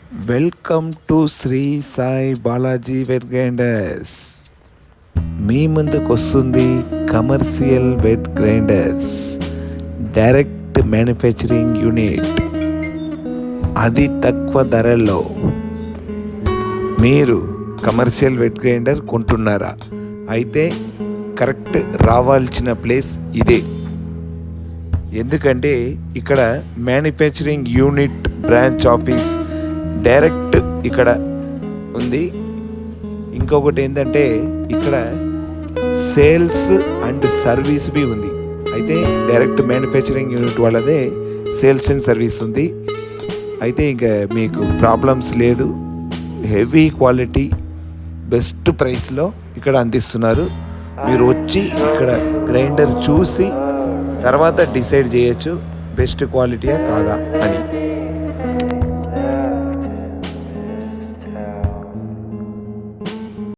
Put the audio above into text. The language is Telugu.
Welcome to Shri Sai Balaji wet grinders. మీ ముందుకు వస్తుంది commercial wet grinders, direct manufacturing unit, అది తక్కువ ధరల్లో. మీరు కమర్షియల్ వెట్ గ్రైండర్ కొంటున్నారా? అయితే కరెక్ట్ రావాల్సిన ప్లేస్ ఇదే. ఎందుకంటే ఇక్కడ manufacturing unit branch office direct ఇక్కడ ఉంది. ఇంకొకటి ఏంటంటే ఇక్కడ సేల్స్ అండ్ సర్వీస్ బి ఉంది. అయితే డైరెక్ట్ మ్యానుఫ్యాక్చరింగ్ యూనిట్ వాళ్ళదే సేల్స్ అండ్ సర్వీస్ ఉంది. అయితే ఇంకా మీకు ప్రాబ్లమ్స్ లేదు. హెవీ క్వాలిటీ బెస్ట్ ప్రైస్లో ఇక్కడ అందిస్తున్నారు. మీరు వచ్చి ఇక్కడ గ్రైండర్ చూసి తర్వాత డిసైడ్ చేయొచ్చు బెస్ట్ క్వాలిటీయా కాదా అని.